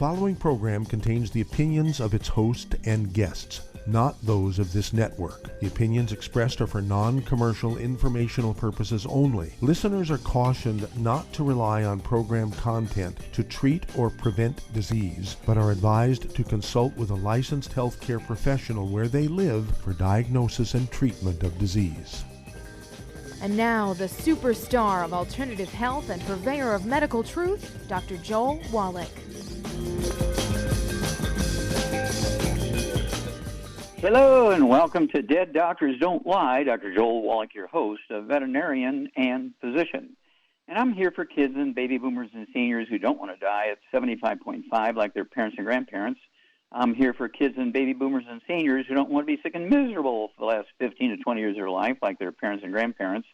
following program contains the opinions of its host and guests, not those of this network. The opinions expressed are for non-commercial informational purposes only. Listeners are cautioned not to rely on program content to treat or prevent disease, but are advised to consult with a licensed healthcare professional where they live for diagnosis and treatment of disease. And now, the superstar of alternative health and purveyor of medical truth, Dr. Joel Wallach. Hello and welcome to Dead Doctors Don't Lie. Dr. Joel Wallach, your host, a veterinarian and physician. And I'm here for kids and baby boomers and seniors who don't want to die at 75.5 like their parents and grandparents. I'm here for kids and baby boomers and seniors who don't want to be sick and miserable for the last 15 to 20 years of their life like their parents and grandparents.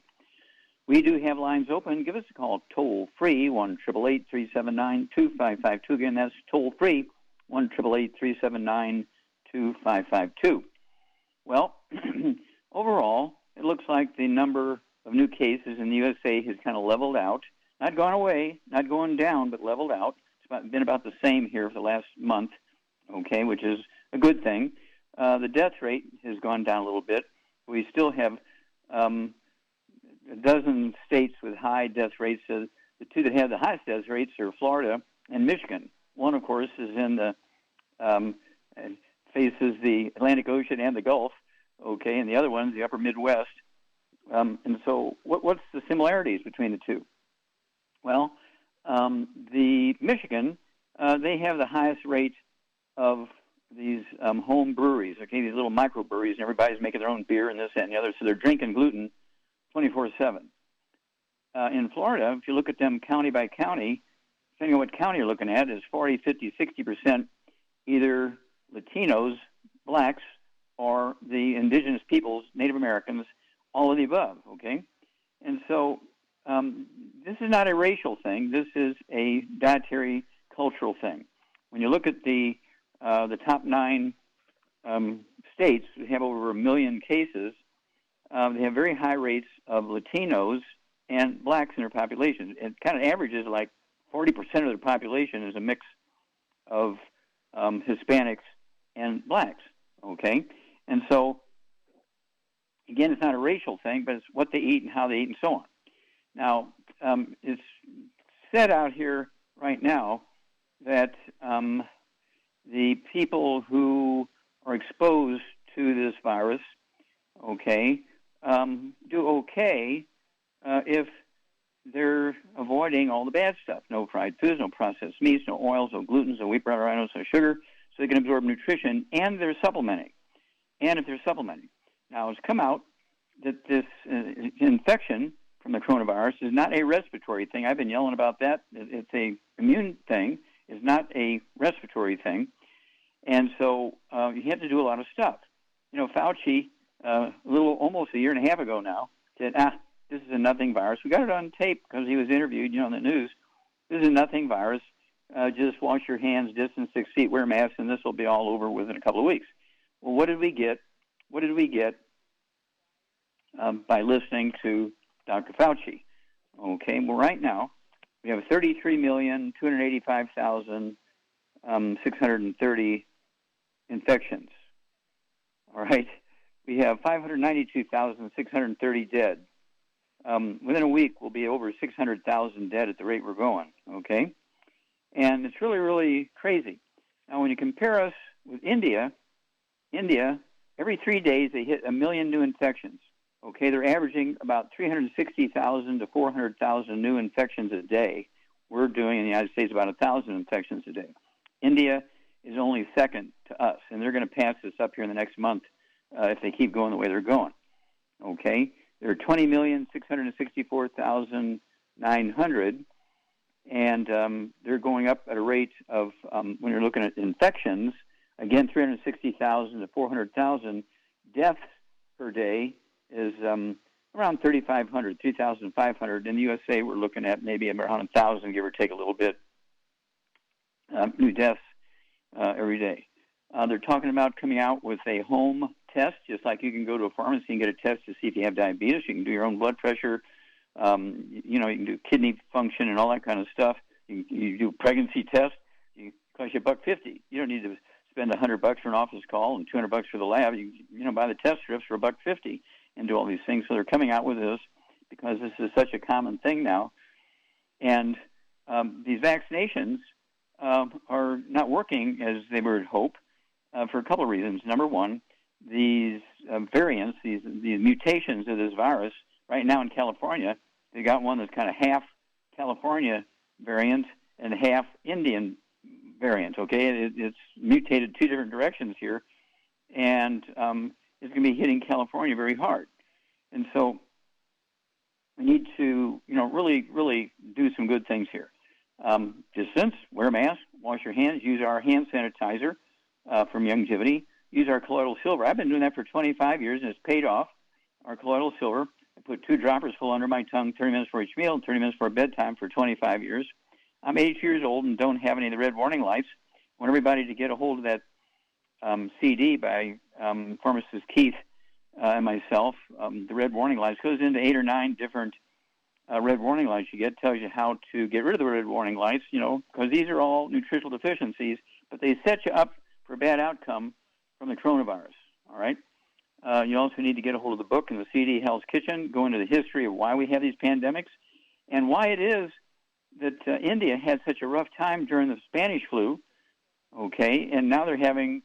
We do have lines open. Give us a call toll-free, 1-888-379-2552. Again, that's toll-free, 1-888-379-2552. Well, overall, it looks like the number of new cases in the USA has kind of leveled out. Not gone away, not going down, but leveled out. It's been about the same here for the last month, okay, which is a good thing. The death rate has gone down a little bit. We still have a dozen states with high death rates. The two that have the highest death rates are Florida and Michigan. One, of course, is in the faces the Atlantic Ocean and the Gulf, okay, and the other one's the upper Midwest. And so what's the similarities between the two? Well, the Michigan, they have the highest rate of these home breweries, okay, these little microbreweries, and everybody's making their own beer and this, that, and the other, so they're drinking gluten 24/7. In Florida, if you look at them county by county, depending on what county you're looking at, is 40, 50, 60% either Latinos, blacks, or the indigenous peoples, Native Americans, all of the above, okay? And so this is not a racial thing. This is a dietary cultural thing. When you look at the top 9 states, we have over 1 million cases. They have very high rates of Latinos and blacks in their population. It kind of averages like 40% of their population is a mix of Hispanics and blacks, okay? And so, again, it's not a racial thing, but it's what they eat and how they eat and so on. Now, it's said out here right now that the people who are exposed to this virus, okay, do okay if they're avoiding all the bad stuff. No fried foods, no processed meats, no oils, no gluten, no wheat, brown rice, no sugar, so they can absorb nutrition, and they're supplementing. And if they're supplementing. Now, it's come out that this infection from the coronavirus is not a respiratory thing. I've been yelling about that. It's a immune thing. It's not a respiratory thing. And so you have to do a lot of stuff. You know, Fauci, almost a year and a half ago now, said, this is a nothing virus. We got it on tape because he was interviewed, on the news. This is a nothing virus. Just wash your hands, distance 6 feet, wear masks, and this will be all over within a couple of weeks. Well, what did we get? By listening to Dr. Fauci? Okay, well, right now, we have 33,285,630 infections. All right? We have 592,630 dead. Within a week, we'll be over 600,000 dead at the rate we're going, okay? And it's really, really crazy. Now, when you compare us with India, every 3 days, they hit 1 million new infections. Okay, they're averaging about 360,000 to 400,000 new infections a day. We're doing in the United States about 1,000 infections a day. India is only second to us, and they're going to pass this up here in the next month if they keep going the way they're going. Okay, there are 20,664,900, and they're going up at a rate of, when you're looking at infections, again, 360,000 to 400,000. Deaths per day is around 3,500, 3,500. In the USA, we're looking at maybe around 1,000, give or take a little bit, new deaths every day. They're talking about coming out with a home test, just like you can go to a pharmacy and get a test to see if you have diabetes. You can do your own blood pressure. You can do kidney function and all that kind of stuff. You do pregnancy tests. You costs you $1.50. You don't need to spend $100 for an office call and $200 for the lab. You buy the test strips for $1.50 and do all these things. So they're coming out with this because this is such a common thing now. And these vaccinations are not working as they would hope for a couple of reasons. Number one, these variants, these mutations of this virus, right now in California, they got one that's kind of half California variant and half Indian variant, okay? It's mutated two different directions here, and it's going to be hitting California very hard. And so we need to, really, really do some good things here. Distance, wear a mask, wash your hands, use our hand sanitizer from Youngevity, use our colloidal silver. I've been doing that for 25 years, and it's paid off, our colloidal silver. I put 2 droppers full under my tongue, 30 minutes for each meal, and 30 minutes for bedtime for 25 years. I'm 82 years old and don't have any of the red warning lights. I want everybody to get a hold of that CD by pharmacist Keith and myself. The red warning lights goes into 8 or 9 different red warning lights you get. Tells you how to get rid of the red warning lights, because these are all nutritional deficiencies, but they set you up for a bad outcome from the coronavirus, all right? You also need to get a hold of the book in the CD, Hell's Kitchen, go into the history of why we have these pandemics and why it is that India had such a rough time during the Spanish flu, okay, and now they're having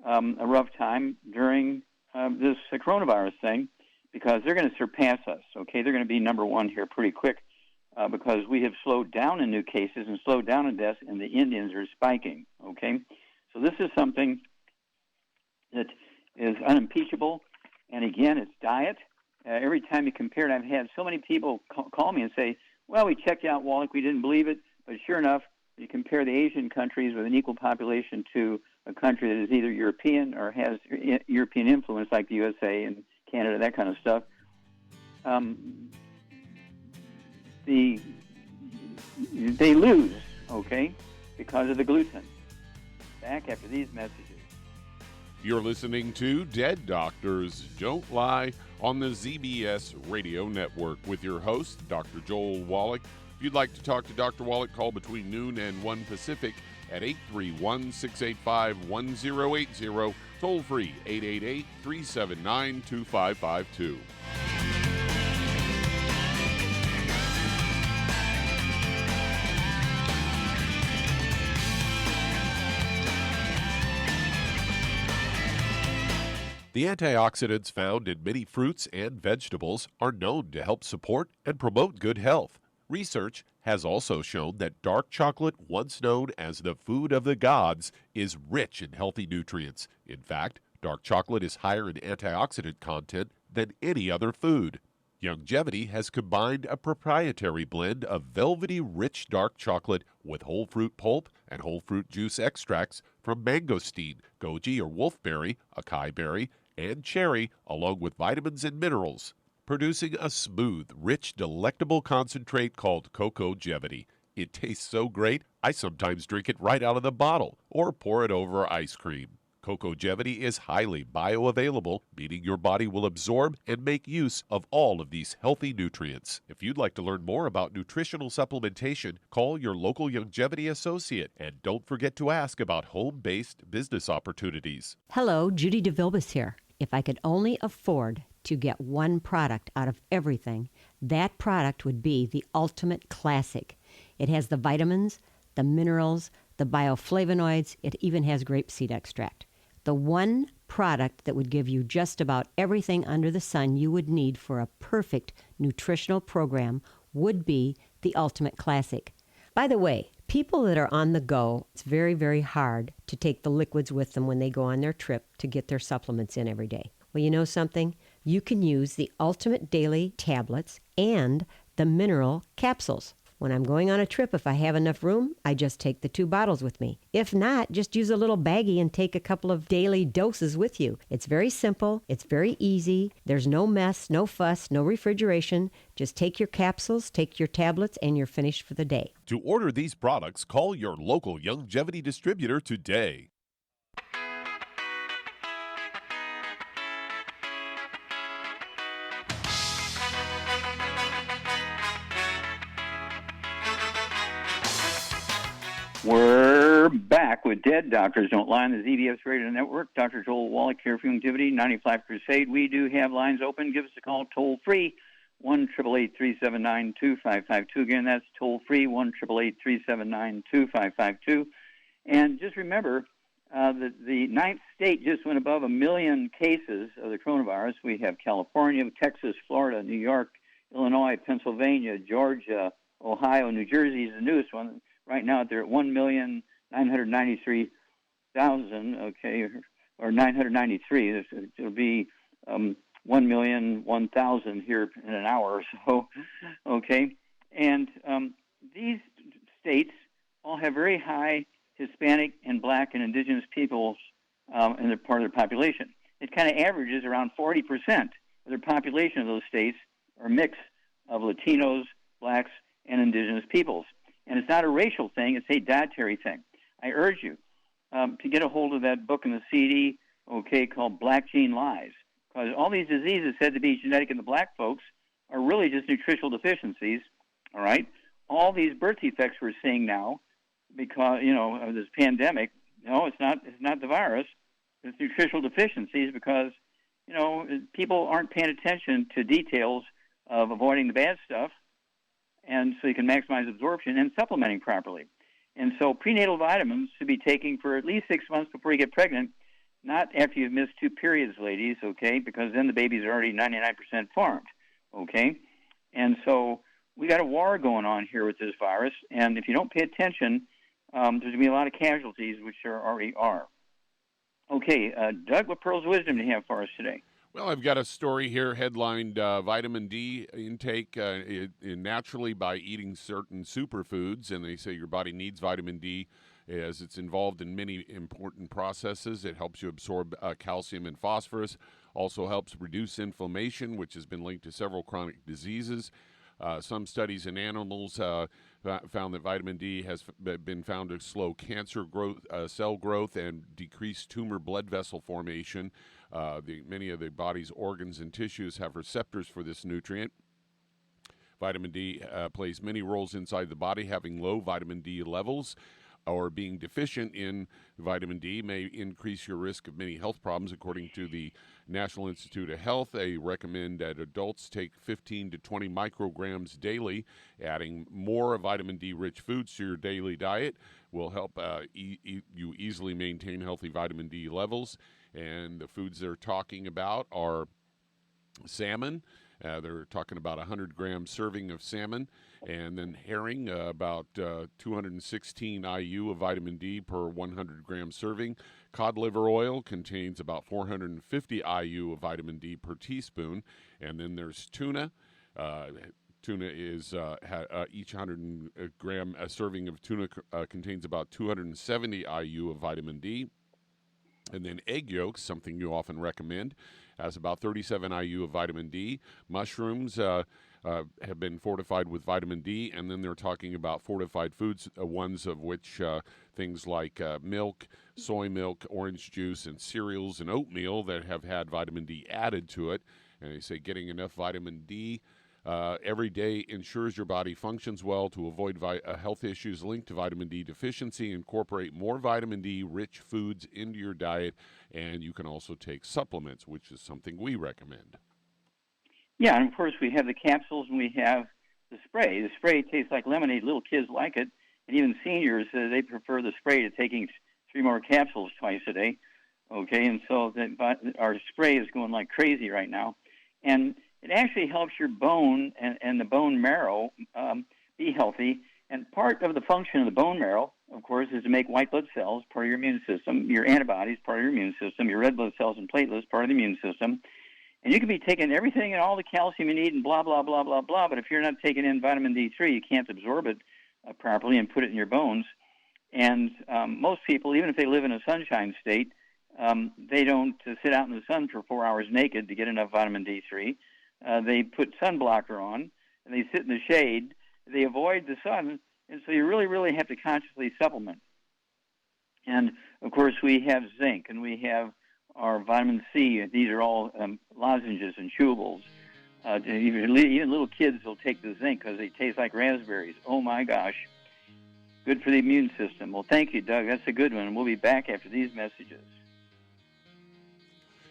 a rough time during this coronavirus thing because they're going to surpass us, okay? They're going to be number one here pretty quick because we have slowed down in new cases and slowed down in deaths, and the Indians are spiking, okay? So this is something that is unimpeachable, and again, it's diet. Every time you compare it, I've had so many people call me and say, well, we checked out Wallach, we didn't believe it, but sure enough, you compare the Asian countries with an equal population to a country that is either European or has European influence like the USA and Canada, that kind of stuff. They lose, okay, because of the gluten. Back after these messages. You're listening to Dead Doctors Don't Lie on the ZBS Radio Network with your host, Dr. Joel Wallach. If you'd like to talk to Dr. Wallach, call between noon and 1 Pacific at 831-685-1080, toll free 888-379-2552. The antioxidants found in many fruits and vegetables are known to help support and promote good health. Research has also shown that dark chocolate, once known as the food of the gods, is rich in healthy nutrients. In fact, dark chocolate is higher in antioxidant content than any other food. Youngevity has combined a proprietary blend of velvety rich dark chocolate with whole fruit pulp and whole fruit juice extracts from mangosteen, goji or wolfberry, acai berry, and cherry, along with vitamins and minerals, producing a smooth, rich, delectable concentrate called Cocogevity. It tastes so great, I sometimes drink it right out of the bottle or pour it over ice cream. Cocogevity is highly bioavailable, meaning your body will absorb and make use of all of these healthy nutrients. If you'd like to learn more about nutritional supplementation, call your local Youngevity associate, and don't forget to ask about home-based business opportunities. Hello, Judy DeVilbus here. If I could only afford to get one product out of everything, that product would be the Ultimate Classic. It has the vitamins, the minerals, the bioflavonoids. It even has grapeseed extract. The one product that would give you just about everything under the sun you would need for a perfect nutritional program would be the Ultimate Classic. By the way, people that are on the go, it's very, very hard to take the liquids with them when they go on their trip to get their supplements in every day. Well, you know something? You can use the Ultimate Daily Tablets and the Mineral Capsules. When I'm going on a trip, if I have enough room, I just take the 2 bottles with me. If not, just use a little baggie and take a couple of daily doses with you. It's very simple. It's very easy. There's no mess, no fuss, no refrigeration. Just take your capsules, take your tablets, and you're finished for the day. To order these products, call your local Youngevity distributor today. We're We're back with Dead Doctors Don't Lie on the ZBS Radio Network. Dr. Joel Wallach here for Longevity, 95 Crusade. We do have lines open. Give us a call toll-free, 1-888-379-2552. Again, that's toll-free, 1-888-379-2552. And just remember, the ninth state just went above 1 million cases of the coronavirus. We have California, Texas, Florida, New York, Illinois, Pennsylvania, Georgia, Ohio, New Jersey is the newest one. Right now, they're at 1,993,000, okay, or 993. It'll be 1,001,000 here in an hour or so, okay. And these states all have very high Hispanic and Black and Indigenous peoples in their part of their population. It kind of averages around 40% of their population of those states are a mix of Latinos, Blacks, and Indigenous peoples. And it's not a racial thing, it's a dietary thing. I urge you to get a hold of that book in the CD, okay, called Black Gene Lies, because all these diseases said to be genetic in the black folks are really just nutritional deficiencies, all right? All these birth defects we're seeing now because, of this pandemic, no, it's not the virus, it's nutritional deficiencies because, people aren't paying attention to details of avoiding the bad stuff, and so you can maximize absorption and supplementing properly. And so prenatal vitamins should be taken for at least 6 months before you get pregnant, not after you've missed 2 periods, ladies, okay, because then the babies are already 99% formed, okay? And so we got a war going on here with this virus, and if you don't pay attention, there's going to be a lot of casualties, which there already are. Okay, Doug, what pearls of wisdom do you have for us today? Well, I've got a story here headlined vitamin D intake naturally by eating certain superfoods, and they say your body needs vitamin D as it's involved in many important processes. It helps you absorb calcium and phosphorus, also helps reduce inflammation, which has been linked to several chronic diseases. Some studies in animals found that vitamin D has been found to slow cancer growth, cell growth, and decrease tumor blood vessel formation. Many of the body's organs and tissues have receptors for this nutrient. Vitamin D plays many roles inside the body. Having low vitamin D levels or being deficient in vitamin D may increase your risk of many health problems. According to the National Institute of Health, they recommend that adults take 15 to 20 micrograms daily. Adding more vitamin D-rich foods to your daily diet will help you easily maintain healthy vitamin D levels. And the foods they're talking about are salmon. They're talking about 100-gram serving of salmon, and then herring, about 216 IU of vitamin D per 100-gram serving. Cod liver oil contains about 450 IU of vitamin D per teaspoon. And then there's tuna. Tuna is each 100-gram serving of tuna contains about 270 IU of vitamin D. And then egg yolks, something you often recommend, has about 37 IU of vitamin D. Mushrooms have been fortified with vitamin D, and then they're talking about fortified foods, ones of which things like milk, soy milk, orange juice, and cereals and oatmeal that have had vitamin D added to it. And they say getting enough vitamin D every day ensures your body functions well. To avoid health issues linked to vitamin D deficiency, incorporate more vitamin D-rich foods into your diet, and you can also take supplements, which is something we recommend. Yeah, and of course we have the capsules and we have the spray. The spray tastes like lemonade. Little kids like it, and even seniors, they prefer the spray to taking 3 more capsules twice a day. Okay, and so our spray is going like crazy right now. And it actually helps your bone and the bone marrow be healthy. And part of the function of the bone marrow, of course, is to make white blood cells, part of your immune system, your antibodies, part of your immune system, your red blood cells and platelets, part of the immune system. And you can be taking everything and all the calcium you need and blah, blah, blah, blah, blah, but if you're not taking in vitamin D3, you can't absorb it properly and put it in your bones. And most people, even if they live in a sunshine state, they don't sit out in the sun for 4 hours naked to get enough vitamin D3. They put sun blocker on, and they sit in the shade. They avoid the sun, and so you really, really have to consciously supplement. And, of course, we have zinc, and we have our vitamin C. These are all lozenges and chewables. Even little kids will take the zinc because they taste like raspberries. Oh, my gosh. good for the immune system. Well, thank you, Doug. That's a good one. We'll be back after these messages.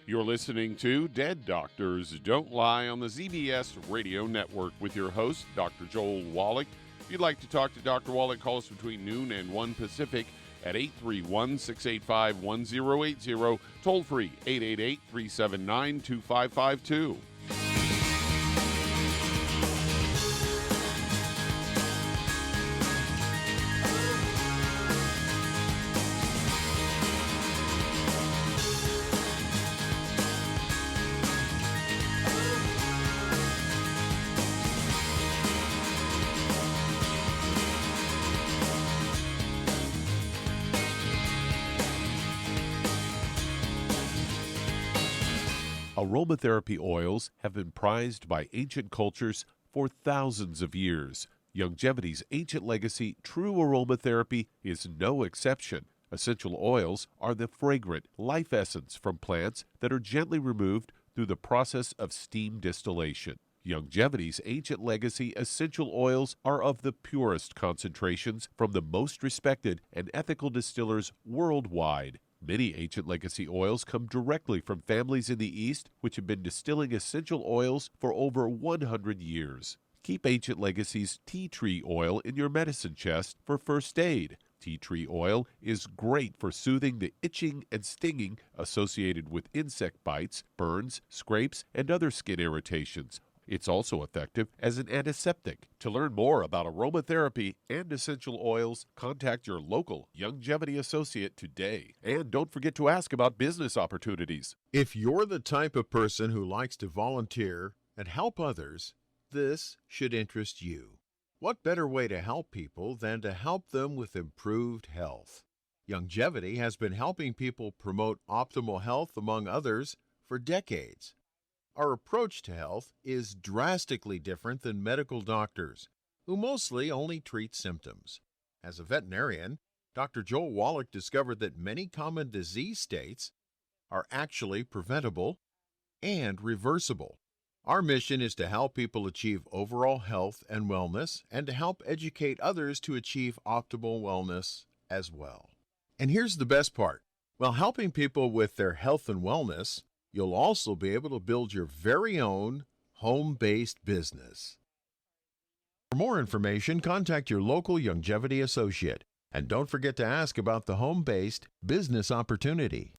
You're listening to Dead Doctors Don't Lie on the ZBS Radio Network with your host, Dr. Joel Wallach. If you'd like to talk to Dr. Wallach, call us between noon and 1 Pacific at 831-685-1080, toll free 888-379-2552. Aromatherapy oils have been prized by ancient cultures for thousands of years. Longevity's ancient legacy, true aromatherapy, is no exception. Essential oils are the fragrant life essence from plants that are gently removed through the process of steam distillation. Longevity's ancient legacy essential oils are of the purest concentrations from the most respected and ethical distillers worldwide. Many ancient legacy oils come directly from families in the East which have been distilling essential oils for over 100 years. Keep Ancient Legacy's tea tree oil in your medicine chest for first aid. Tea tree oil is great for soothing the itching and stinging associated with insect bites, burns, scrapes, and other skin irritations. It's also effective as an antiseptic. To learn more about aromatherapy and essential oils, contact your local Longevity associate today. And don't forget to ask about business opportunities. If you're the type of person who likes to volunteer and help others, this should interest you. What better way to help people than to help them with improved health? Longevity has been helping people promote optimal health, among others, for decades. Our approach to health is drastically different than medical doctors, who mostly only treat symptoms. As a veterinarian, Dr. Joel Wallach discovered that many common disease states are actually preventable and reversible. Our mission is to help people achieve overall health and wellness, and to help educate others to achieve optimal wellness as well. And here's the best part. While helping people with their health and wellness, you'll also be able to build your very own home-based business. For more information, contact your local Longevity associate. And don't forget to ask about the home-based business opportunity.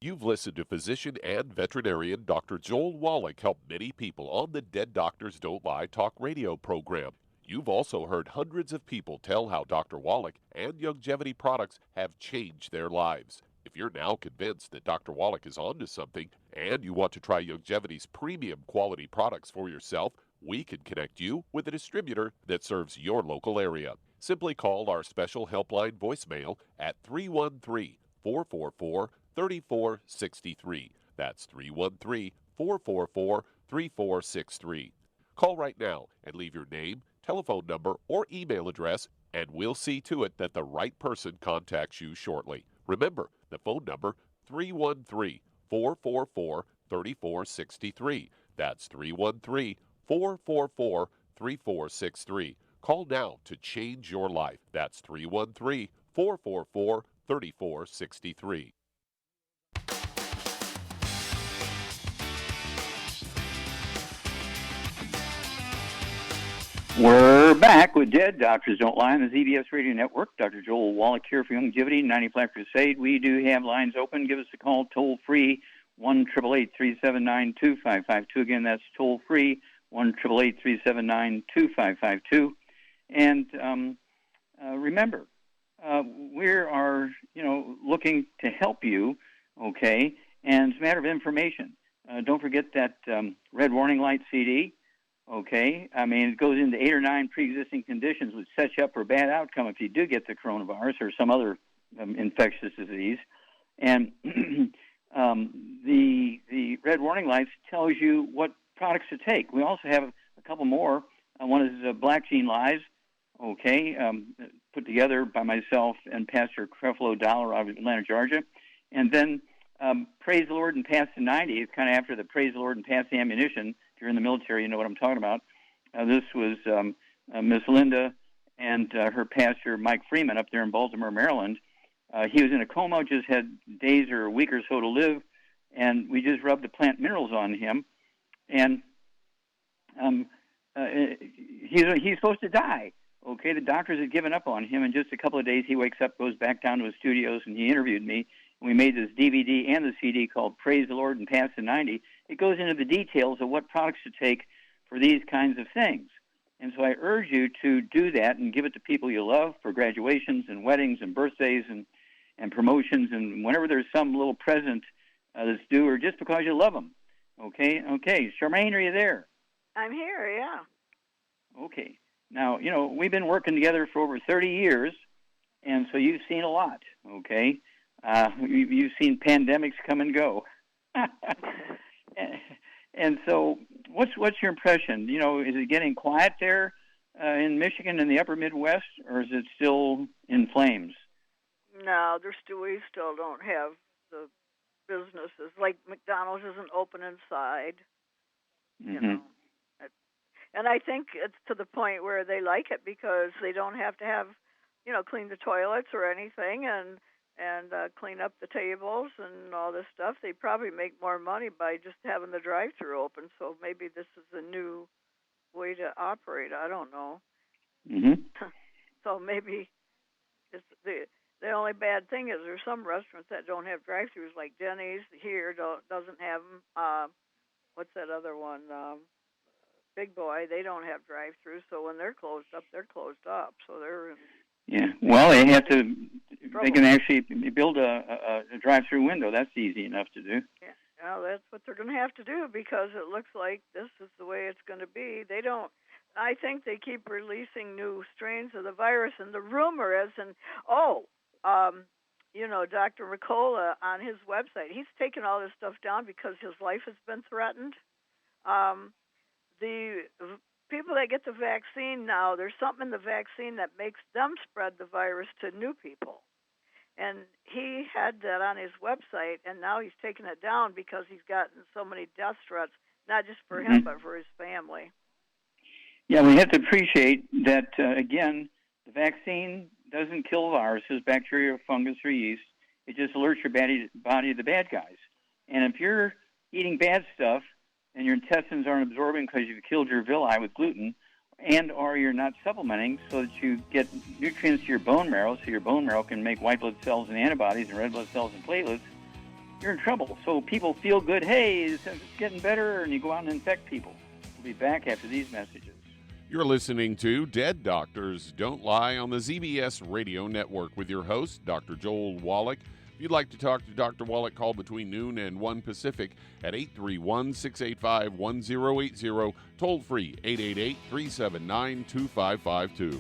You've listened to physician and veterinarian Dr. Joel Wallach help many people on the Dead Doctors Don't Lie talk radio program. You've also heard hundreds of people tell how Dr. Wallach and Longevity products have changed their lives. If you're now convinced that Dr. Wallach is onto something and you want to try Longevity's premium quality products for yourself, we can connect you with a distributor that serves your local area. Simply call our special helpline voicemail at 313-444-3463. That's 313-444-3463. Call right now and leave your name, telephone number, or email address, and we'll see to it that the right person contacts you shortly. Remember, the phone number, 313-444-3463. That's 313-444-3463. Call now to change your life. That's 313-444-3463. We're back with Dead Doctors Don't Lie on the ZBS Radio Network. Dr. Joel Wallach here for Longevity, 90 Flat Crusade. We do have lines open. Give us a call toll-free, 1-888-379-2552. Again, that's toll-free, 1-888-379-2552. And remember, we are, looking to help you, okay? And it's a matter of information. Don't forget that red warning light CD. Okay, I mean, it goes into 8 or 9 pre-existing conditions which set you up for a bad outcome if you do get the coronavirus or some other infectious disease. And the red warning lights tells you what products to take. We also have a couple more. One is Black Gene Lives, okay, put together by myself and Pastor Creflo Dollar out of Atlanta, Georgia. And then Praise the Lord and Pass the 90. It's kind of after the Praise the Lord and Pass the Ammunition. If you're in the military, you know what I'm talking about. This was Miss Linda and her pastor, Mike Freeman, up there in Baltimore, Maryland. He was in a coma, just had days or a week or so to live, and we just rubbed the plant minerals on him, and he's supposed to die. Okay, the doctors had given up on him. In just a couple of days, he wakes up, goes back down to his studios, and he interviewed me. And we made this DVD and the CD called Praise the Lord and Past the 90. It goes into the details of what products to take for these kinds of things. And so I urge you to do that and give it to people you love for graduations and weddings and birthdays and promotions, and whenever there's some little present that's due, or just because you love them. Okay. Charmaine, are you there? I'm here, yeah. Okay. Now, we've been working together for over 30 years, and so you've seen a lot, okay? You've seen pandemics come and go. And so what's your impression? Is it getting quiet there in the upper Midwest, or is it still in flames? No, we still don't have the businesses. Like McDonald's isn't open inside, And I think it's to the point where they like it because they don't have to have, clean the toilets or anything and clean up the tables and all this stuff. They probably make more money by just having the drive-thru open. So maybe this is a new way to operate. I don't know. Mm-hmm. So maybe it's the only bad thing is there's some restaurants that don't have drive-thrus, like Denny's here doesn't have them. What's that other one? Big Boy, they don't have drive-thrus, so when they're closed up, so they're in... Yeah, well, they have to. They can actually build a drive-through window. That's easy enough to do. Yeah, well, that's what they're going to have to do because it looks like this is the way it's going to be. They don't. I think they keep releasing new strains of the virus, and the rumor is, Dr. Ricola on his website, he's taken all this stuff down because his life has been threatened. The people that get the vaccine now, there's something in the vaccine that makes them spread the virus to new people. And he had that on his website, and now he's taken it down because he's gotten so many death threats, not just for him, but for his family. Yeah, we have to appreciate that, again, the vaccine doesn't kill viruses, bacteria, fungus, or yeast. It just alerts your body to the bad guys. And if you're eating bad stuff, and your intestines aren't absorbing because you've killed your villi with gluten, or you're not supplementing so that you get nutrients to your bone marrow so your bone marrow can make white blood cells and antibodies and red blood cells and platelets, you're in trouble. So people feel good, hey, it's getting better, and you go out and infect people. We'll be back after these messages. You're listening to Dead Doctors Don't Lie on the ZBS Radio Network with your host, Dr. Joel Wallach. If you'd like to talk to Dr. Wallach, call between noon and 1 Pacific at 831-685-1080, toll free 888-379-2552.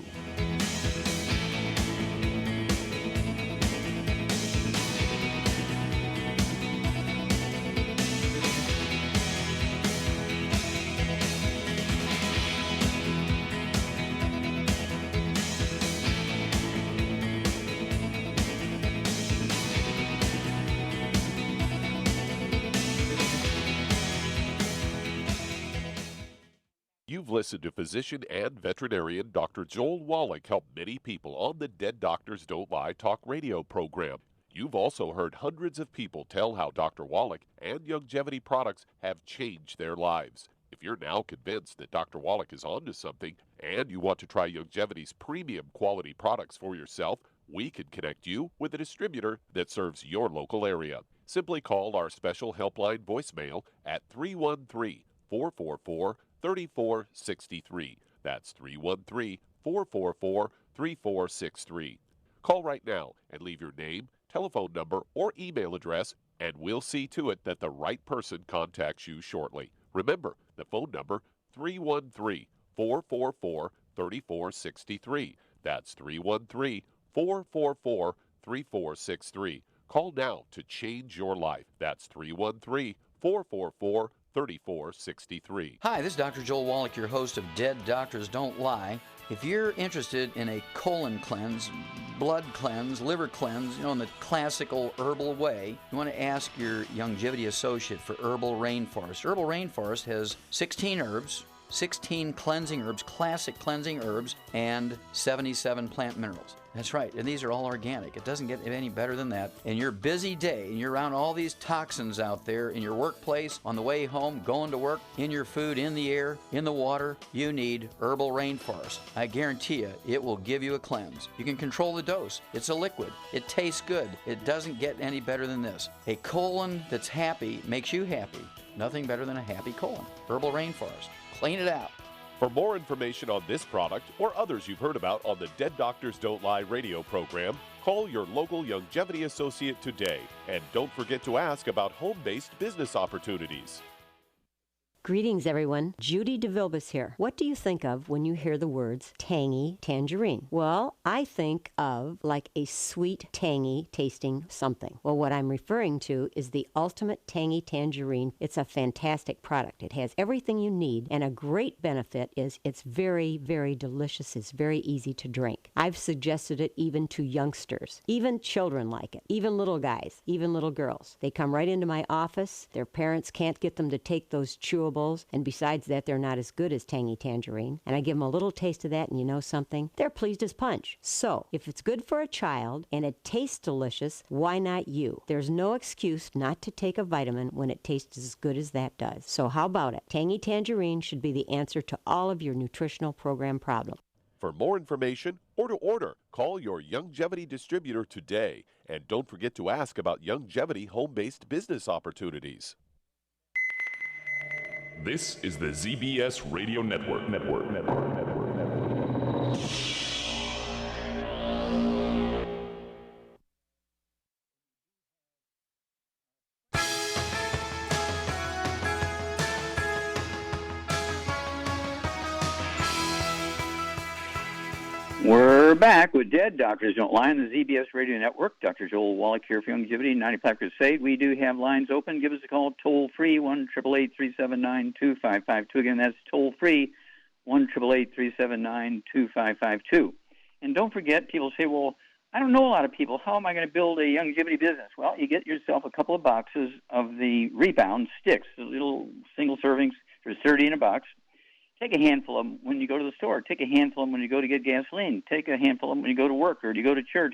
You've listened to physician and veterinarian Dr. Joel Wallach help many people on the Dead Doctors Don't Lie talk radio program. You've also heard hundreds of people tell how Dr. Wallach and Youngevity products have changed their lives. If you're now convinced that Dr. Wallach is onto something and you want to try Youngevity's premium quality products for yourself, we can connect you with a distributor that serves your local area. Simply call our special helpline voicemail at 313-444-3463. That's 313-444-3463. Call right now and leave your name, telephone number, or email address, and we'll see to it that the right person contacts you shortly. Remember, the phone number, 313-444-3463. That's 313-444-3463. Call now to change your life. That's 313-444-3463. Hi, this is Dr. Joel Wallach, your host of Dead Doctors Don't Lie. If you're interested in a colon cleanse, blood cleanse, liver cleanse, in the classical herbal way, you want to ask your Youngevity associate for Herbal Rainforest. Herbal Rainforest has 16 herbs, 16 cleansing herbs, classic cleansing herbs, and 77 plant minerals. That's right, and these are all organic. It doesn't get any better than that. In your busy day, and you're around all these toxins out there in your workplace, on the way home, going to work, in your food, in the air, in the water, you need Herbal Rainforest. I guarantee you, it will give you a cleanse. You can control the dose. It's a liquid. It tastes good. It doesn't get any better than this. A colon that's happy makes you happy. Nothing better than a happy colon. Herbal Rainforest. Clean it out. For more information on this product or others you've heard about on the Dead Doctors Don't Lie radio program, call your local Longevity associate today. And don't forget to ask about home-based business opportunities. Greetings, everyone. Judy DeVilbus here. What do you think of when you hear the words tangy tangerine? Well, I think of like a sweet, tangy tasting something. Well, what I'm referring to is the Ultimate Tangy Tangerine. It's a fantastic product. It has everything you need, and a great benefit is it's very, very delicious. It's very easy to drink. I've suggested it even to youngsters. Even children like it. Even little guys. Even little girls. They come right into my office. Their parents can't get them to take those chewables, and besides that, they're not as good as Tangy Tangerine. And I give them a little taste of that, and you know something? They're pleased as punch. So, if it's good for a child and it tastes delicious, why not you? There's no excuse not to take a vitamin when it tastes as good as that does. So how about it? Tangy Tangerine should be the answer to all of your nutritional program problems. For more information or to order, call your Longevity distributor today. And don't forget to ask about Longevity home-based business opportunities. This is the ZBS Radio Network. We're back with Dead Doctors Don't Lie on the ZBS Radio Network. Dr. Joel Wallach here for Longevity 95 Crusade. We do have lines open. Give us a call toll-free, 1-888-379-2552. Again, that's toll-free, 1-888-379-2552. And don't forget, people say, well, I don't know a lot of people. How am I going to build a longevity business? Well, you get yourself a couple of boxes of the Rebound sticks, the little single servings. There's 30 in a box. Take a handful of them when you go to the store. Take a handful of them when you go to get gasoline. Take a handful of them when you go to work or you go to church.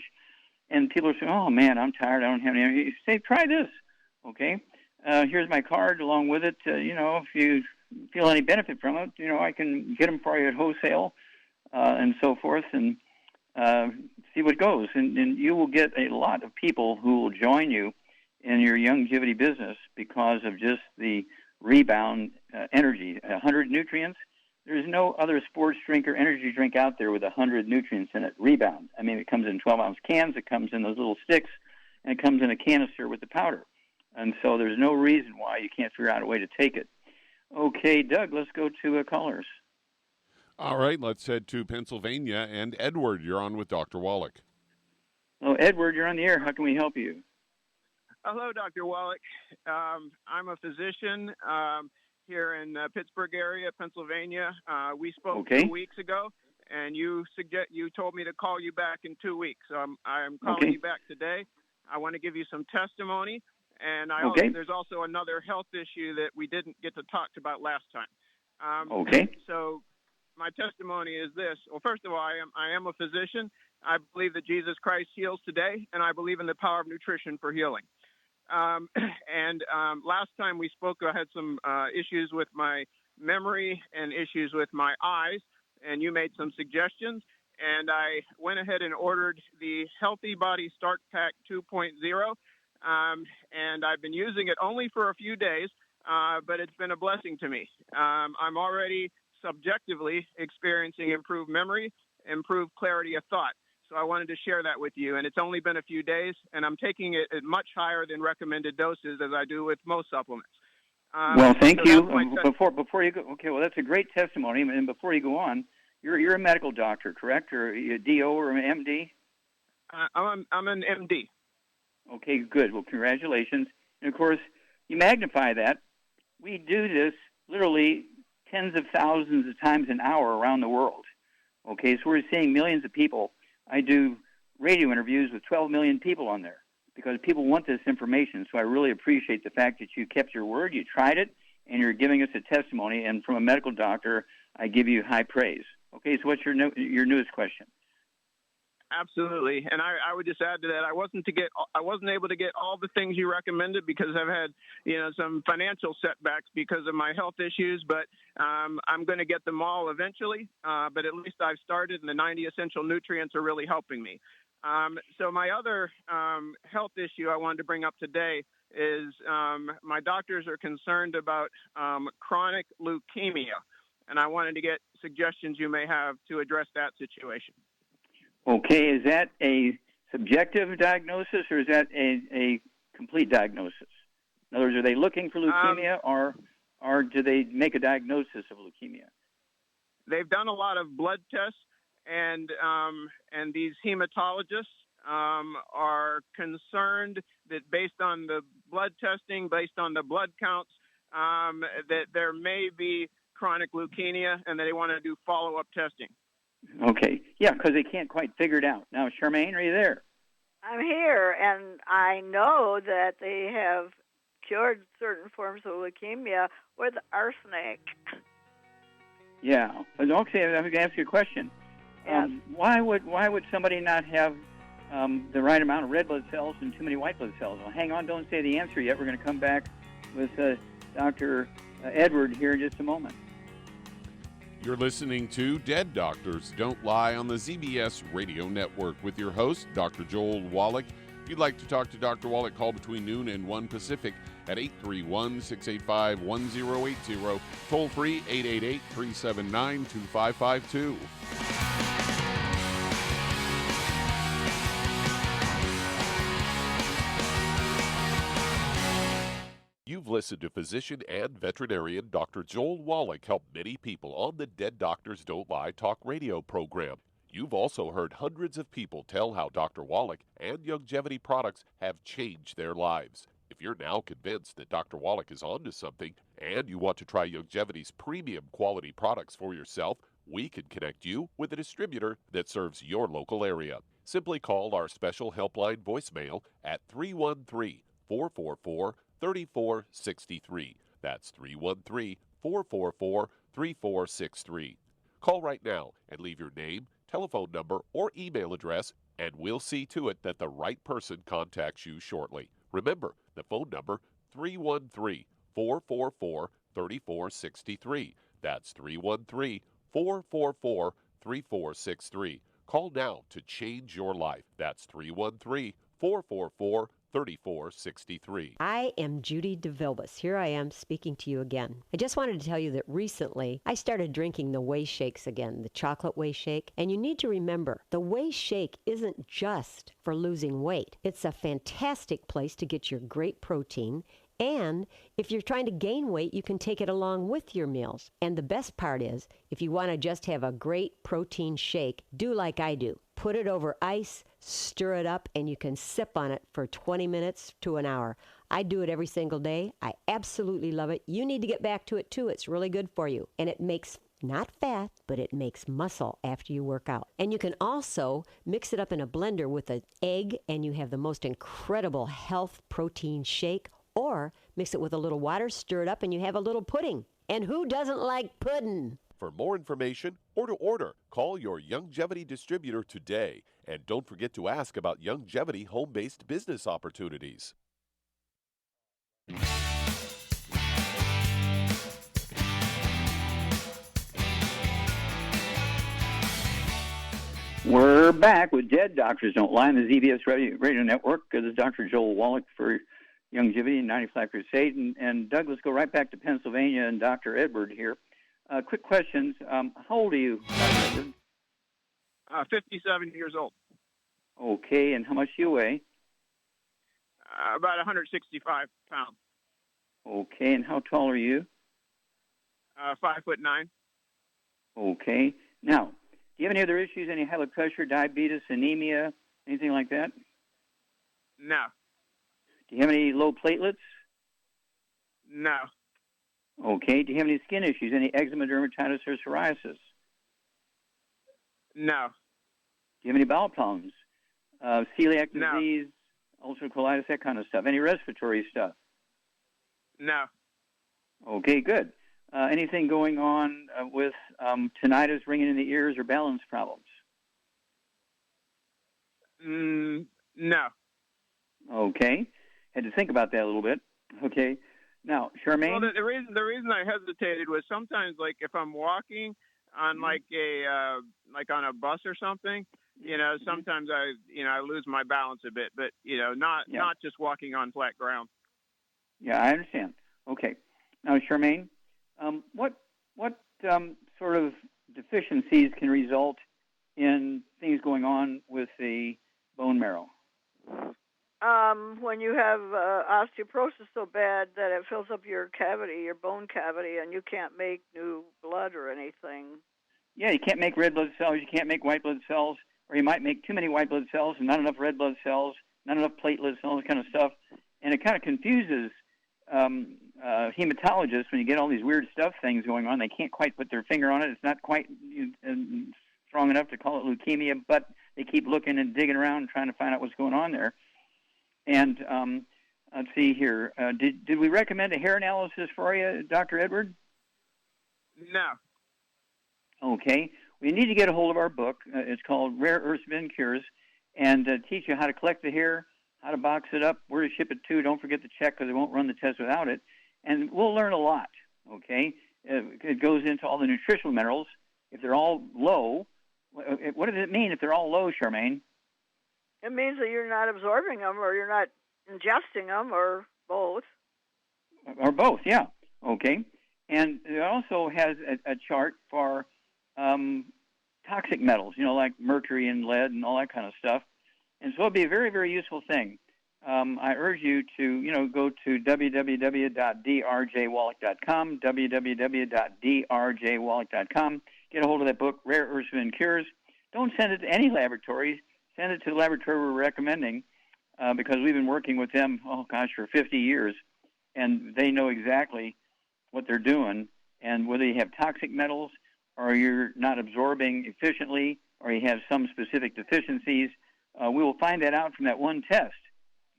And people are saying, oh, man, I'm tired. I don't have any energy. You say, try this, okay? Here's my card along with it. If you feel any benefit from it, I can get them for you at wholesale and so forth and see what goes. And you will get a lot of people who will join you in your longevity business because of just the Rebound energy, 100 nutrients. There's no other sports drink or energy drink out there with 100 nutrients in it. Rebound. I mean, it comes in 12-ounce cans. It comes in those little sticks, and it comes in a canister with the powder. And so there's no reason why you can't figure out a way to take it. Okay, Doug, let's go to callers. All right, let's head to Pennsylvania. And Edward, you're on with Dr. Wallach. Oh, Edward, you're on the air. How can we help you? Hello, Dr. Wallach. I'm a physician here in Pittsburgh area, Pennsylvania. We spoke 2 weeks ago, and you told me to call you back in 2 weeks. So I'm calling you back today. I want to give you some testimony, and there's also another health issue that we didn't get to talk about last time. So my testimony is this. Well, first of all, I am a physician. I believe that Jesus Christ heals today, and I believe in the power of nutrition for healing. Last time we spoke, I had some issues with my memory and issues with my eyes, and you made some suggestions, and I went ahead and ordered the Healthy Body Start Pack 2.0, and I've been using it only for a few days, but it's been a blessing to me. I'm already subjectively experiencing improved memory, improved clarity of thought. So I wanted to share that with you, and it's only been a few days, and I'm taking it at much higher than recommended doses as I do with most supplements. Well, thank you. Before you go, well, that's a great testimony. And before you go on, you're a medical doctor, correct, or a DO or an MD? I'm an MD. Okay, good. Well, congratulations. And of course, you magnify that. We do this literally tens of thousands of times an hour around the world. Okay, so we're seeing millions of people. I do radio interviews with 12 million people on there because people want this information. So I really appreciate the fact that you kept your word, you tried it, and you're giving us a testimony, and from a medical doctor, I give you high praise. Okay, so what's your newest question? Absolutely, and I would just add to that, I wasn't able to get all the things you recommended because I've had some financial setbacks because of my health issues, but I'm going to get them all eventually. But at least I've started, and the 90 essential nutrients are really helping me. So my other health issue I wanted to bring up today is my doctors are concerned about chronic leukemia, and I wanted to get suggestions you may have to address that situation. Okay, is that a subjective diagnosis or is that a complete diagnosis? In other words, are they looking for leukemia or do they make a diagnosis of leukemia? They've done a lot of blood tests, and these hematologists are concerned that based on the blood testing, based on the blood counts, that there may be chronic leukemia, and that they want to do follow-up testing. Okay. Yeah, because they can't quite figure it out. Now, Charmaine, are you there? I'm here, and I know that they have cured certain forms of leukemia with arsenic. Yeah. Okay, I'm going to ask you a question. Yes. Why would somebody not have the right amount of red blood cells and too many white blood cells? Well, hang on, don't say the answer yet. We're going to come back with Dr. Edward here in just a moment. You're listening to Dead Doctors Don't Lie on the ZBS Radio Network with your host, Dr. Joel Wallach. If you'd like to talk to Dr. Wallach, call between noon and 1 Pacific at 831-685-1080, toll free 888-379-2552. You've listened to physician and veterinarian Dr. Joel Wallach help many people on the Dead Doctors Don't Lie talk radio program. You've also heard hundreds of people tell how Dr. Wallach and Youngevity products have changed their lives. If you're now convinced that Dr. Wallach is onto something and you want to try Youngevity's premium quality products for yourself, we can connect you with a distributor that serves your local area. Simply call our special helpline voicemail at 313-444-3463. That's 313-444-3463. Call right now and leave your name, telephone number, or email address, and we'll see to it that the right person contacts you shortly. Remember, the phone number, 313-444-3463. That's 313-444-3463. Call now to change your life. That's 313-444-3463. I am Judy DeVilbus. Here I am speaking to you again. I just wanted to tell you that recently I started drinking the Whey Shakes again, the chocolate Whey Shake. And you need to remember, the Whey Shake isn't just for losing weight. It's a fantastic place to get your great protein. And if you're trying to gain weight, you can take it along with your meals. And the best part is, if you want to just have a great protein shake, do like I do. Put it over ice, stir it up, and you can sip on it for 20 minutes to an hour. I do it every single day. I absolutely love it. You need to get back to it too. It's really good for you. And it makes not fat, but it makes muscle after you work out. And you can also mix it up in a blender with an egg, and you have the most incredible health protein shake. Or mix it with a little water, stir it up, and you have a little pudding. And who doesn't like pudding? For more information or to order, call your Youngevity distributor today. And don't forget to ask about Youngevity home-based business opportunities. We're back with Dead Doctors Don't Lie on the ZBS Radio Network. This is Dr. Joel Wallach for Youngevity and 95 Crusade. And Doug, let's go right back to Pennsylvania and Dr. Edward here. Quick questions. How old are you, Dr. Edward? 57 years old. Okay, and how much do you weigh? About 165 pounds. Okay, and how tall are you? 5'9". Okay. Now, do you have any other issues, any high blood pressure, diabetes, anemia, anything like that? No. Do you have any low platelets? No. Okay. Do you have any skin issues, any eczema, dermatitis, or psoriasis? No. Do you have any bowel problems? Celiac No. disease, ulcerative colitis, that kind of stuff? Any respiratory stuff? No. Okay, good. Anything going on with tinnitus, ringing in the ears, or balance problems? No. Okay. Had to think about that a little bit. Okay. Now, Charmaine? Well, the reason I hesitated was sometimes, like, if I'm walking on like on a bus or something, sometimes I lose my balance a bit, but not just walking on flat ground. Yeah, I understand. Okay. Now, Charmaine, what sort of deficiencies can result in things going on with the bone marrow? When you have osteoporosis so bad that it fills up your cavity, your bone cavity, and you can't make new blood or anything. Yeah, you can't make red blood cells, you can't make white blood cells, or you might make too many white blood cells and not enough red blood cells, not enough platelets, and all this kind of stuff. And it kind of confuses hematologists when you get all these weird things going on. They can't quite put their finger on it. It's not quite strong enough to call it leukemia, but they keep looking and digging around and trying to find out what's going on there. And let's see here. Did we recommend a hair analysis for you, Dr. Edward? No. Okay. We need to get a hold of our book. It's called Rare Earths Bin Cures, and teach you how to collect the hair, how to box it up, where to ship it to. Don't forget to check because they won't run the test without it. And we'll learn a lot, okay? It goes into all the nutritional minerals. If they're all low, what does it mean if they're all low, Charmaine? It means that you're not absorbing them or you're not ingesting them or both. Or both, yeah. Okay. And it also has a chart for toxic metals, like mercury and lead and all that kind of stuff. And so it'll be a very, very useful thing. I urge you to, go to www.drjwallach.com, www.drjwallach.com. Get a hold of that book, Rare Earths and Cures. Don't send it to any laboratory. Send it to the laboratory we're recommending because we've been working with them, for 50 years, and they know exactly what they're doing. And whether you have toxic metals or you're not absorbing efficiently or you have some specific deficiencies, we will find that out from that one test,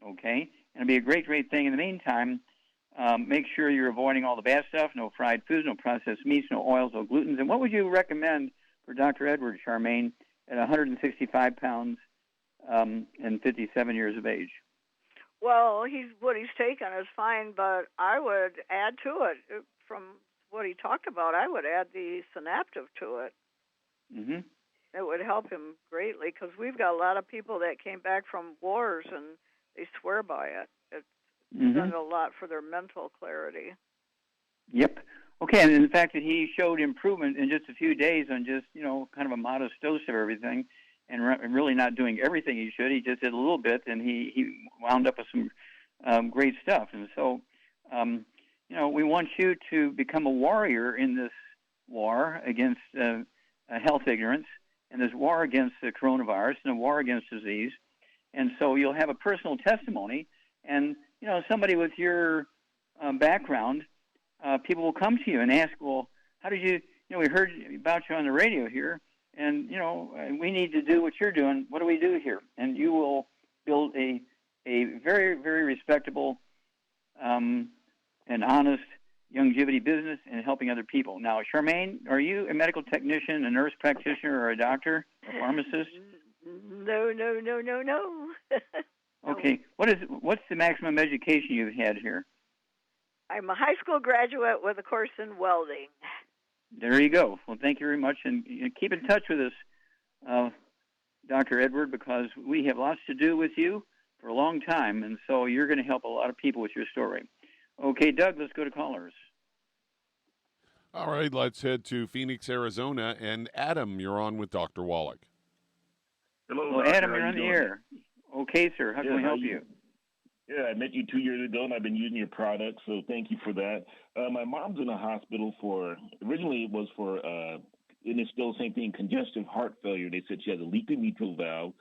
okay? And it'll be a great, great thing. In the meantime, make sure you're avoiding all the bad stuff, no fried foods, no processed meats, no oils, no glutens. And what would you recommend for Dr. Edward, Charmaine, at 165 pounds and 57 years of age? Well, what he's taken is fine, but I would add to it. From what he talked about, I would add the synaptive to it. Mm-hmm. It would help him greatly because we've got a lot of people that came back from wars and they swear by it. It's done a lot for their mental clarity. Yep. Okay, and the fact that he showed improvement in just a few days on just, kind of a modest dose of everything and really not doing everything he should. He just did a little bit, and he wound up with some great stuff. And so, we want you to become a warrior in this war against health ignorance and this war against the coronavirus and a war against disease. And so you'll have a personal testimony, and, somebody with your background, people will come to you and ask, well, how did you, we heard about you on the radio here, and, we need to do what you're doing. What do we do here? And you will build a very, very respectable and honest longevity business and helping other people. Now, Charmaine, are you a medical technician, a nurse practitioner, or a doctor, a pharmacist? No. Okay. What's the maximum education you've had here? I'm a high school graduate with a course in welding. There you go. Well, thank you very much, and keep in touch with us, Dr. Edward, because we have lots to do with you for a long time, and so you're going to help a lot of people with your story. Okay, Doug, let's go to callers. All right, let's head to Phoenix, Arizona, and Adam, you're on with Dr. Wallach. Hello, well, Adam, you're on the air. Okay, sir. How can we help you? Yeah, I met you 2 years ago, and I've been using your products, so thank you for that. My mom's in the hospital originally it was for, and it's still the same thing, congestive heart failure. They said she has a leaky mitral valve,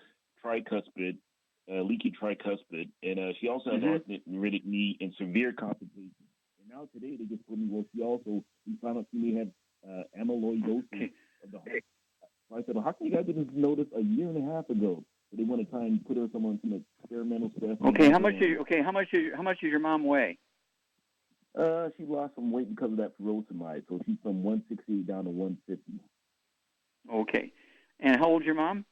leaky tricuspid, and she also has arthritic knee and severe complications. And now today they just told me, we found out she may have amyloidosis of the heart. So I said, well, how come you guys didn't notice a year and a half ago? They want to try and put her on some experimental stuff. Okay, how much does your mom weigh? She lost some weight because of that furosemide, so she's from 168 down to 150. Okay. And how old's your mom?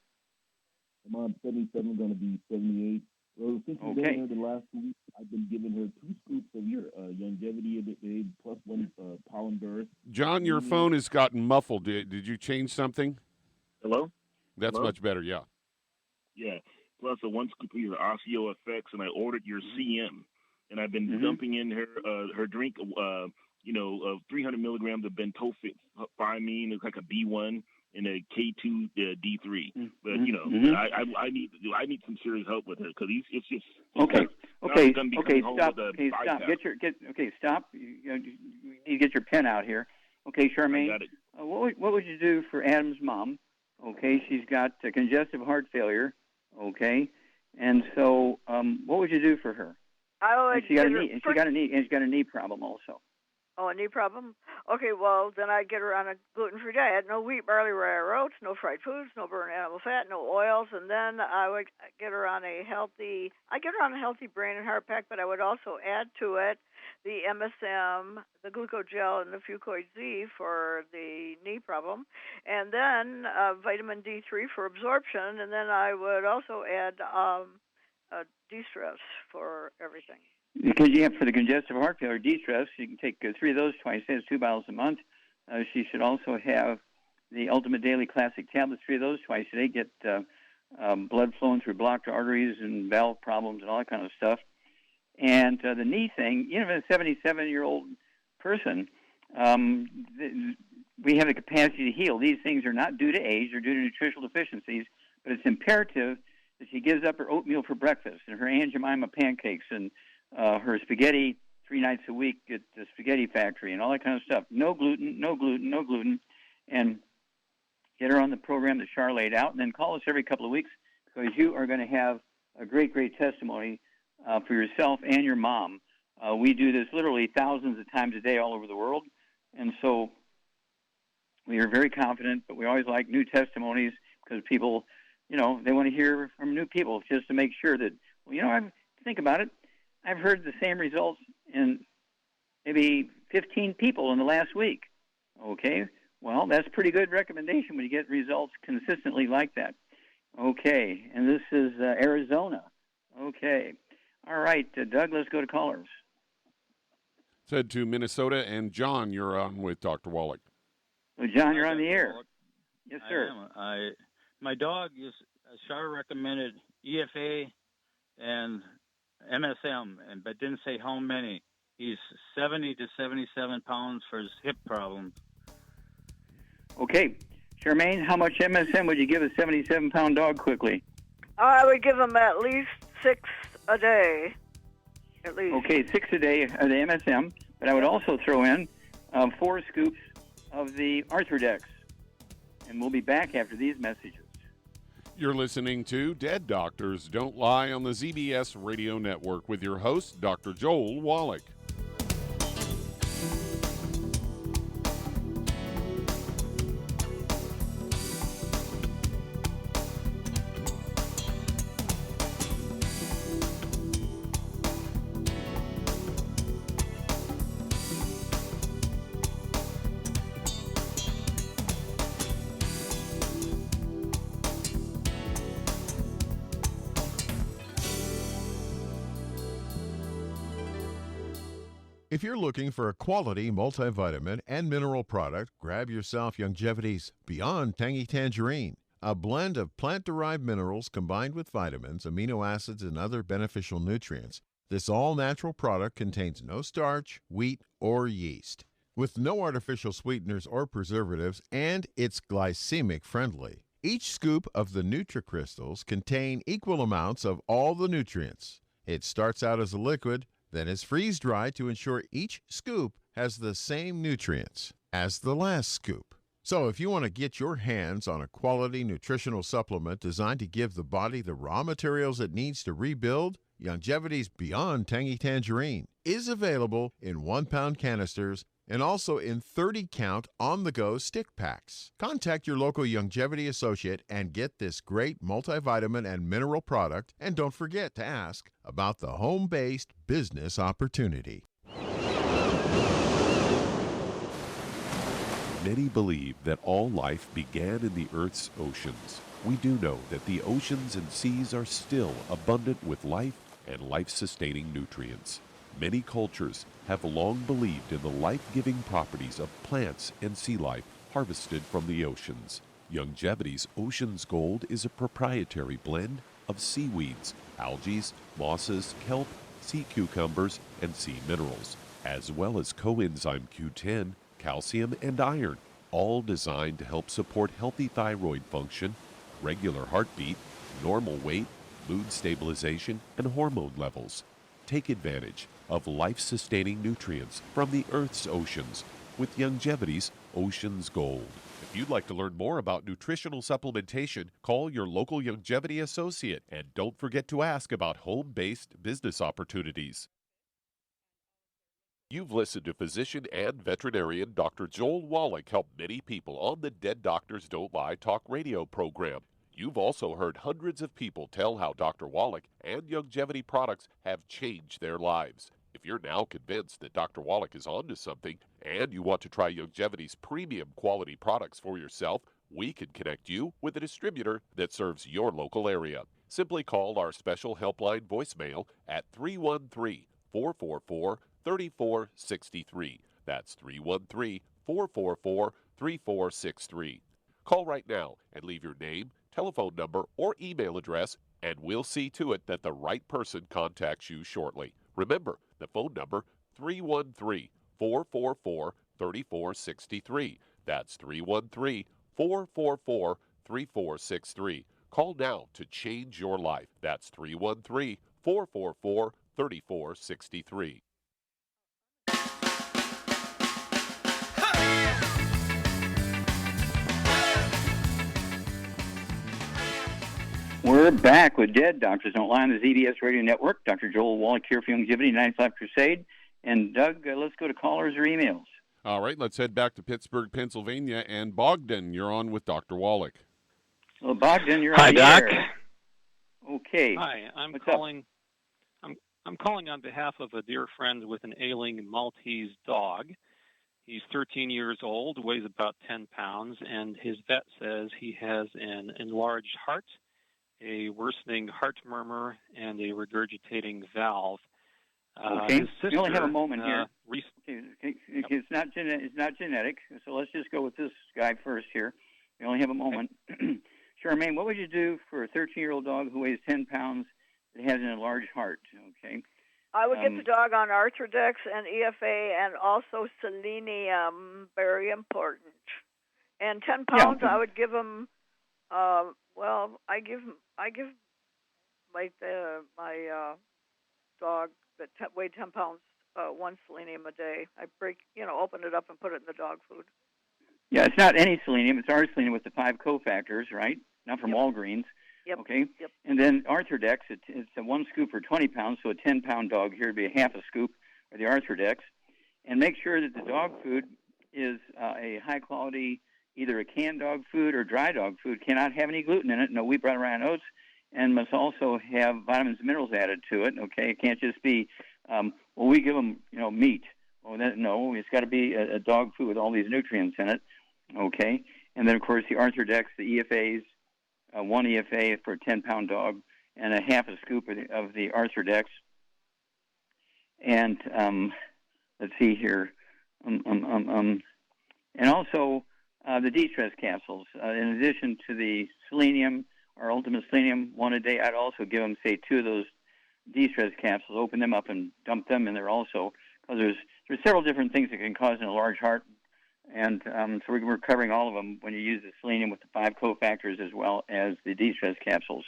My mom's 77, going to be 78. Well, since she's been here the last 2 weeks, I've been giving her 2 scoops of your longevity aid plus 1 pollen burst. John, your phone has gotten muffled. Did you change something? Hello? That's much better, yeah. Yeah, plus 1 scoop of your Osteo Effects, and I ordered your CM. And I've been dumping in her drink, 300 milligrams of bentophimine. It's like a B1 and a K2 D3. But I need some serious help with her because it's just okay. Stop. Stop. You need to get your pen out here. Okay, Charmaine. I got it. What would you do for Adam's mom? Okay, she's got congestive heart failure. Okay, and so what would you do for her? She got a knee problem also. Oh, a knee problem? Okay, well, then I'd get her on a gluten-free diet. No wheat, barley, rye, oats, no fried foods, no burnt animal fat, no oils, and then I would get her on a healthy brain and heart pack, but I would also add to it the MSM, the glucogel, and the fucoid Z for the knee problem, and then vitamin D3 for absorption, and then I would also add de-stress for everything. Because you have for the congestive heart failure, de-stress, you can take 3 of those twice a day, 2 bottles a month. She should also have the Ultimate Daily Classic tablets, 3 of those twice a day, get blood flowing through blocked arteries and valve problems and all that kind of stuff. And the knee thing, even a 77-year-old person, we have the capacity to heal. These things are not due to age, they're due to nutritional deficiencies, but it's imperative that she gives up her oatmeal for breakfast and her Aunt Jemima pancakes and her spaghetti 3 nights a week at the spaghetti factory and all that kind of stuff. No gluten, and get her on the program that Char laid out, and then call us every couple of weeks because you are going to have a great, great testimony for yourself and your mom. We do this literally thousands of times a day all over the world, and so we are very confident, but we always like new testimonies because people, they want to hear from new people just to make sure that, think about it. I've heard the same results in maybe 15 people in the last week. Okay, well, that's pretty good recommendation when you get results consistently like that. Okay, and this is Arizona. Okay, all right, Doug, let's go to callers. Said to Minnesota, and John, you're on with Dr. Wallach. Well, John, you're on the air. Yes, sir. I am. My dog is Char recommended EFA and MSM, but didn't say how many. He's 70 to 77 pounds for his hip problem. Okay. Charmaine, how much MSM would you give a 77-pound dog quickly? I would give him at least 6 a day. At least. Okay, 6 a day of the MSM, but I would also throw in 4 scoops of the Arthrodex. And we'll be back after these messages. You're listening to Dead Doctors Don't Lie on the ZBS Radio Network with your host, Dr. Joel Wallach. If you're looking for a quality multivitamin and mineral product, grab yourself Longevity's Beyond Tangy Tangerine, a blend of plant-derived minerals combined with vitamins, amino acids, and other beneficial nutrients. This all-natural product contains no starch, wheat, or yeast, with no artificial sweeteners or preservatives, and it's glycemic friendly. Each scoop of the NutriCrystals contain equal amounts of all the nutrients. It starts out as a liquid, then is freeze-dried to ensure each scoop has the same nutrients as the last scoop. So if you want to get your hands on a quality nutritional supplement designed to give the body the raw materials it needs to rebuild, Longevity's Beyond Tangy Tangerine is available in 1-pound canisters and also in 30-count on-the-go stick packs. Contact your local Longevity associate and get this great multivitamin and mineral product, and don't forget to ask about the home-based business opportunity. Many believe that all life began in the Earth's oceans. We do know that the oceans and seas are still abundant with life and life-sustaining nutrients. Many cultures have long believed in the life-giving properties of plants and sea life harvested from the oceans. Longevity's Ocean's Gold is a proprietary blend of seaweeds, algae, mosses, kelp, sea cucumbers, and sea minerals, as well as coenzyme Q10, calcium, and iron, all designed to help support healthy thyroid function, regular heartbeat, normal weight, mood stabilization, and hormone levels. Take advantage of life-sustaining nutrients from the Earth's oceans with Longevity's Ocean's Gold. If you'd like to learn more about nutritional supplementation, call your local Longevity associate, and don't forget to ask about home-based business opportunities. You've listened to physician and veterinarian Dr. Joel Wallach help many people on the Dead Doctors Don't Lie talk radio program. You've also heard hundreds of people tell how Dr. Wallach and Longevity products have changed their lives. If you're now convinced that Dr. Wallach is onto something and you want to try Longevity's premium quality products for yourself, we can connect you with a distributor that serves your local area. Simply call our special helpline voicemail at 313-444-3463. That's 313-444-3463. Call right now and leave your name, telephone number, or email address, and we'll see to it that the right person contacts you shortly. Remember, the phone number, 313-444-3463. That's 313-444-3463. Call now to change your life. That's 313-444-3463. We're back with Dead Doctors Don't Lie on the ZBS Radio Network. Dr. Joel Wallach here for Longevity 95 Crusade. And Doug, let's go to callers or emails. All right, let's head back to Pittsburgh, Pennsylvania. And Bogdan, you're on with Dr. Wallach. Well, Bogdan, you're Hi, on the Doc. air. Okay. Hi, I'm calling on behalf of a dear friend with an ailing Maltese dog. He's 13 years old, weighs about 10 pounds, and his vet says he has an enlarged heart, a worsening heart murmur, and a regurgitating valve. Okay. His sister, you only have a moment here. It's not genetic, so let's just go with this guy first here. You only have a moment. Charmaine, what would you do for a 13-year-old dog who weighs 10 pounds that has an enlarged heart? Okay. I would get the dog on Arthrodex and EFA and also selenium, very important. And 10 pounds, I would give him. I give my dog that weighed 10 pounds one selenium a day. I open it up and put it in the dog food. Yeah, it's not any selenium. It's our selenium with the 5 cofactors, right? Not from Walgreens. Yep. Okay. Yep. And then Arthrodex, it's a 1 scoop for 20 pounds, so a 10-pound dog here would be a half a scoop of the Arthrodex. And make sure that the dog food is a high-quality, either a canned dog food or dry dog food. Cannot have any gluten in it, no wheat, bran, rye, and oats, and must also have vitamins and minerals added to it. Okay, it can't just be, we give them, meat. No, it's got to be a dog food with all these nutrients in it. Okay, and then of course the Arthrodex, the EFAs, 1 EFA for a 10-pound dog, and a half a scoop of the Arthrodex. And let's see here, and also the de-stress capsules. In addition to the selenium, or ultimate selenium, 1 a day, I'd also give them, say, 2 of those de-stress capsules, open them up and dump them in there also, because there's several different things that can cause an enlarged heart, and so we're covering all of them when you use the selenium with the 5 cofactors as well as the de-stress capsules.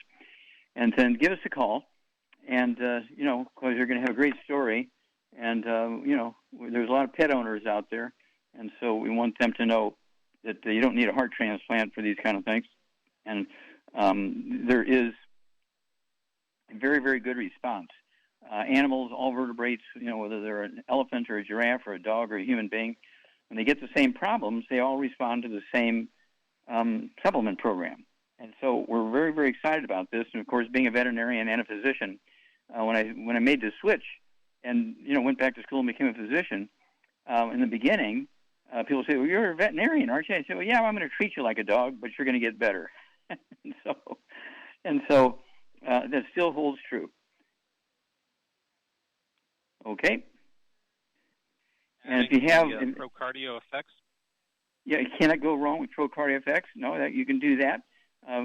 And then give us a call, and, because you're going to have a great story, and, there's a lot of pet owners out there, and so we want them to know that you don't need a heart transplant for these kind of things, and there is a very, very good response. Animals, all vertebrates, whether they're an elephant or a giraffe or a dog or a human being, when they get the same problems, they all respond to the same supplement program. And so we're very, very excited about this. And, of course, being a veterinarian and a physician, when I made the switch and, went back to school and became a physician, in the beginning, people say, well, you're a veterinarian, aren't you? I say, well, yeah, well, I'm going to treat you like a dog, but you're going to get better. and so that still holds true. Okay. And if you have pro-cardio effects, yeah, you cannot go wrong with pro-cardio effects. No, that you can do that.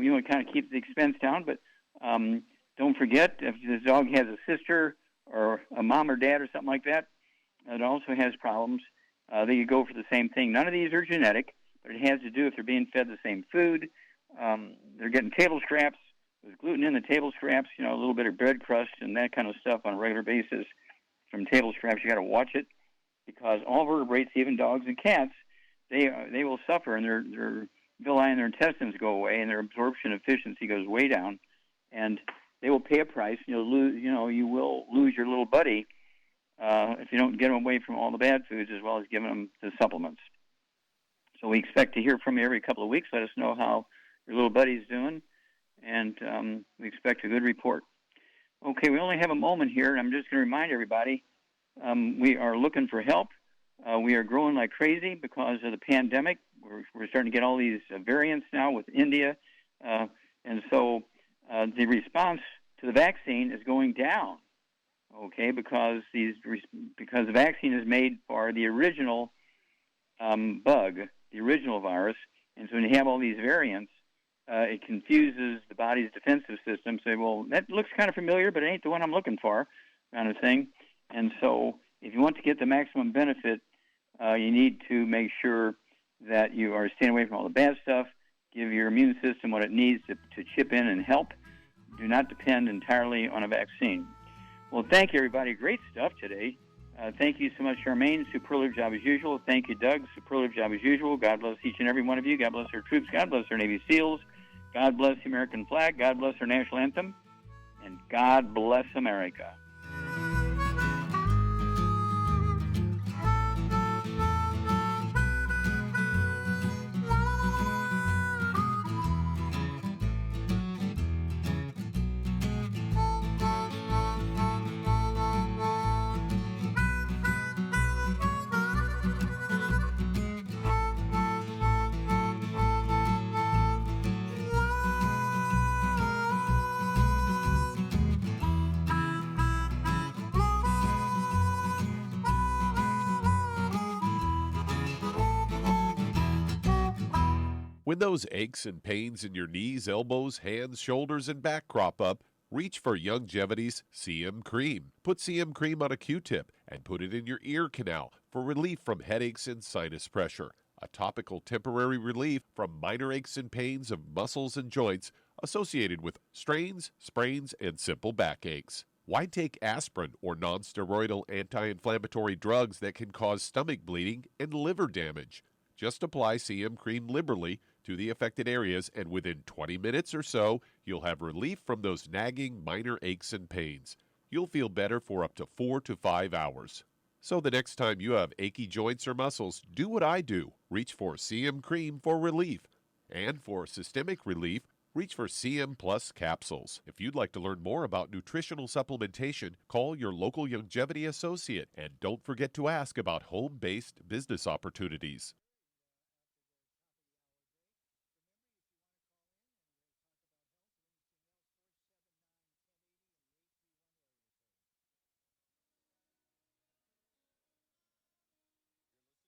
You want to kind of keep the expense down, but don't forget if the dog has a sister or a mom or dad or something like that, it also has problems. They could go for the same thing. None of these are genetic, but it has to do if they're being fed the same food. They're getting table scraps with gluten in the table scraps. You know, a little bit of bread crust and that kind of stuff on a regular basis from table scraps. You got to watch it because all vertebrates, even dogs and cats, they will suffer, and their villi and their intestines go away, and their absorption efficiency goes way down, and they will pay a price. You'll lose. You know, you will lose your little buddy if you don't get them away from all the bad foods as well as giving them the supplements. So we expect to hear from you every couple of weeks. Let us know how your little buddy's doing, and we expect a good report. Okay, we only have a moment here, and I'm just going to remind everybody we are looking for help. We are growing like crazy because of the pandemic. We're starting to get all these variants now with India, and so the response to the vaccine is going down. Okay, because the vaccine is made for the original bug, the original virus, and so when you have all these variants, it confuses the body's defensive system. Say, well, that looks kind of familiar, but it ain't the one I'm looking for, kind of thing. And so, if you want to get the maximum benefit, you need to make sure that you are staying away from all the bad stuff. Give your immune system what it needs to chip in and help. Do not depend entirely on a vaccine. Well, thank you, everybody. Great stuff today. Thank you so much, Charmaine. Superlative job as usual. Thank you, Doug. Superlative job as usual. God bless each and every one of you. God bless our troops. God bless our Navy SEALs. God bless the American flag. God bless our national anthem. And God bless America. When those aches and pains in your knees, elbows, hands, shoulders, and back crop up, reach for Youngevity's CM Cream. Put CM Cream on a Q-tip and put it in your ear canal for relief from headaches and sinus pressure. A topical temporary relief from minor aches and pains of muscles and joints associated with strains, sprains, and simple backaches. Why take aspirin or non-steroidal anti-inflammatory drugs that can cause stomach bleeding and liver damage? Just apply CM Cream liberally to the affected areas, and within 20 minutes or so, you'll have relief from those nagging minor aches and pains. You'll feel better for up to 4 to 5 hours. So the next time you have achy joints or muscles, do what I do. Reach for CM Cream for relief. And for systemic relief, reach for CM Plus capsules. If you'd like to learn more about nutritional supplementation, call your local Youngevity associate, and don't forget to ask about home-based business opportunities.